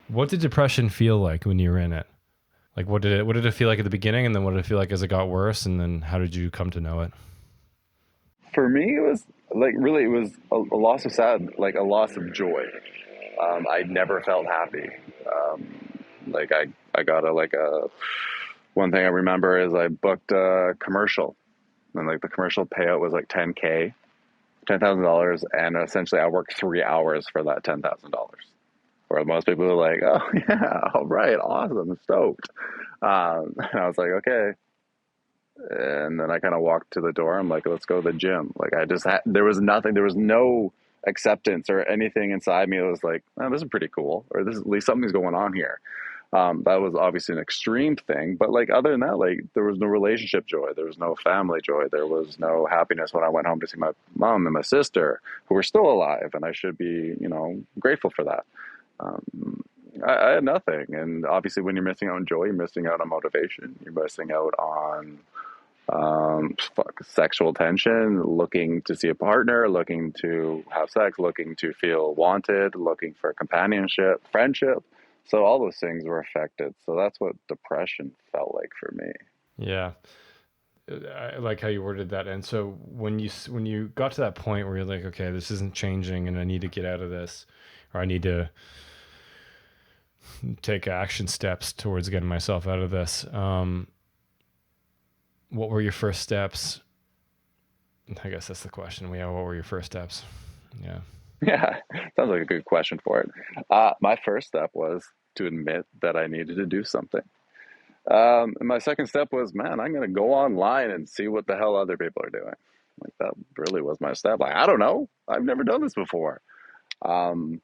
What did depression feel like when you were in it? Like what did it feel like at the beginning, and then what did it feel like as it got worse, and then how did you come to know it? For me, it was like really, it was a loss of like a loss of joy. I never felt happy. Like I got one thing I remember is I booked a commercial, and like the commercial payout was like 10K, $10,000, and essentially I worked 3 hours for that $10,000. Where most people are like, oh yeah, all right, awesome, stoked. And I was like, okay. And then I kind of walked to the door. I'm like, let's go to the gym. Like I just had, there was nothing, there was no acceptance or anything inside me that was like, oh, this is pretty cool, or this is at least something's going on here. That was obviously an extreme thing, but like other than that, like there was no relationship joy, there was no family joy, there was no happiness when I went home to see my mom and my sister who were still alive, and I should be, grateful for that. Um, I had nothing, and obviously, when you're missing out on joy, you're missing out on motivation, you're missing out on sexual tension, looking to see a partner, looking to have sex, looking to feel wanted, looking for companionship, friendship. So all those things were affected. So that's what depression felt like for me. Yeah. I like how you worded that. And so when you got to that point where you're like, okay, this isn't changing, and I need to get out of this, or I need to take action steps towards getting myself out of this. What were your first steps? I guess that's the question. Yeah, what were your first steps? Yeah. Yeah, sounds like a good question for it. My first step was to admit that I needed to do something. And my second step was, man, I'm going to go online and see what the hell other people are doing. Like that really was my step. Like, I don't know. I've never done this before. Um,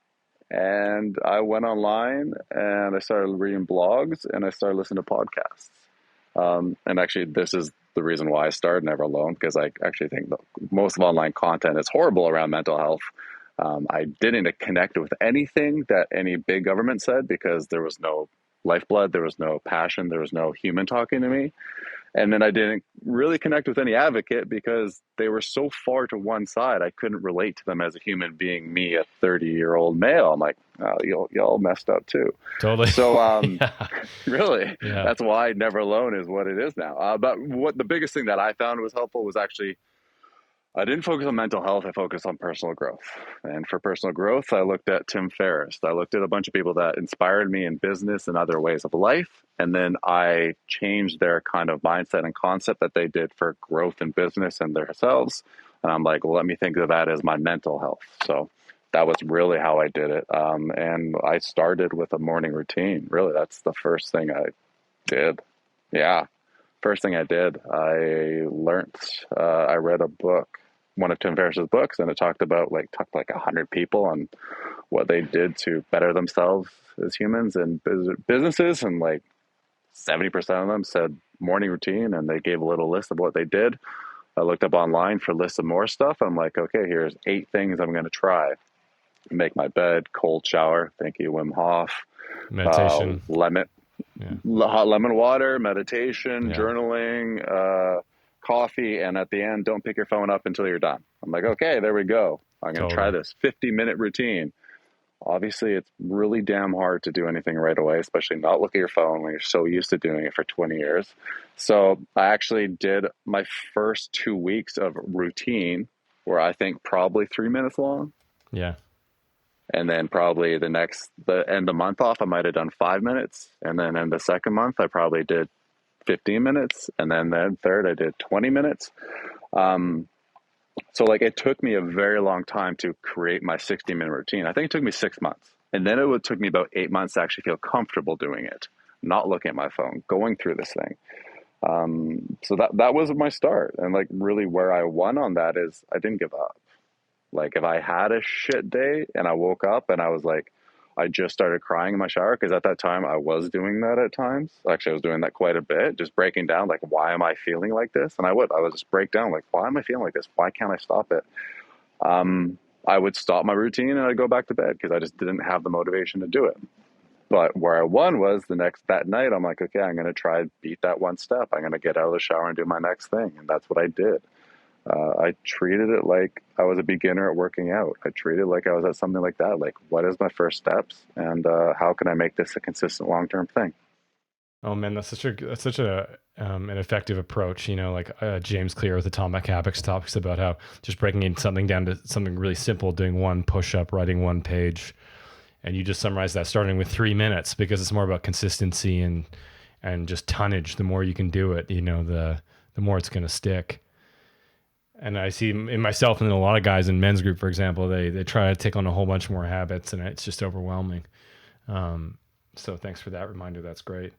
and I went online and I started reading blogs and I started listening to podcasts. And actually, this is the reason why I started Never Alone, because I actually think that most of online content is horrible around mental health. I didn't connect with anything that any big government said because there was no lifeblood, there was no passion, there was no human talking to me. And then I didn't really connect with any advocate because they were so far to one side. I couldn't relate to them as a human being, me, a 30-year-old male. I'm like, oh, y'all messed up too. Totally. So, Yeah. really, Yeah. that's why Never Alone is what it is now. But what the biggest thing that I found was helpful was actually I didn't focus on mental health. I focused on personal growth. And for personal growth, I looked at Tim Ferriss. I looked at a bunch of people that inspired me in business and other ways of life. And then I changed their kind of mindset and concept that they did for growth in business and themselves. And I'm like, well, let me think of that as my mental health. So that was really how I did it. And I started with a morning routine. Really, that's the first thing I did. Yeah. First thing I did, I read a book, one of Tim Ferriss's books, and it talked to like 100 people on what they did to better themselves as humans and businesses, and like 70% of them said morning routine, and they gave a little list of what they did. I looked up online for lists of more stuff. I'm like, okay, here's 8 things I'm going to try: make my bed, cold shower, thank you, Wim Hof, Meditation. lemon Yeah. hot lemon water, meditation, Yeah. journaling, coffee, and at the end, don't pick your phone up until you're done. I'm like, okay, there we go. I'm going to try Totally. this 50-minute routine. Obviously, it's really damn hard to do anything right away, especially not look at your phone when you're so used to doing it for 20 years. So I actually did my first 2 weeks of routine, where I think probably 3 minutes long. Yeah. And then probably the end of the month off, I might have done 5 minutes. And then in the second month, I probably did 15 minutes. And then third, I did 20 minutes. Um, so like it took me a very long time to create my 60-minute routine. I think it took me 6 months. And then took me about 8 months to actually feel comfortable doing it, not looking at my phone, going through this thing. So that was my start. And like really where I won on that is I didn't give up. Like if I had a shit day and I woke up and I was like, I just started crying in my shower, because at that time I was doing that at times. Actually, I was doing that quite a bit, just breaking down like, why am I feeling like this? And I would just break down like, why am I feeling like this? Why can't I stop it? I would stop my routine and I'd go back to bed because I just didn't have the motivation to do it. But where I won was that night, I'm like, okay, I'm going to try and beat that one step. I'm going to get out of the shower and do my next thing. And that's what I did. I treated it like I was a beginner at working out. I treated it like I was at something like that. Like, what is my first steps, and how can I make this a consistent long term thing? Oh man, that's such a an effective approach. You know, like James Clear with Atomic Habits talks about how just breaking in something down to something really simple, doing one push up, writing one page, and you just summarize that starting with 3 minutes because it's more about consistency and just tonnage. The more you can do it, you know, the more it's going to stick. And I see in myself and in a lot of guys in men's group, for example, they try to take on a whole bunch more habits, and it's just overwhelming. Um, so thanks for that reminder. That's great.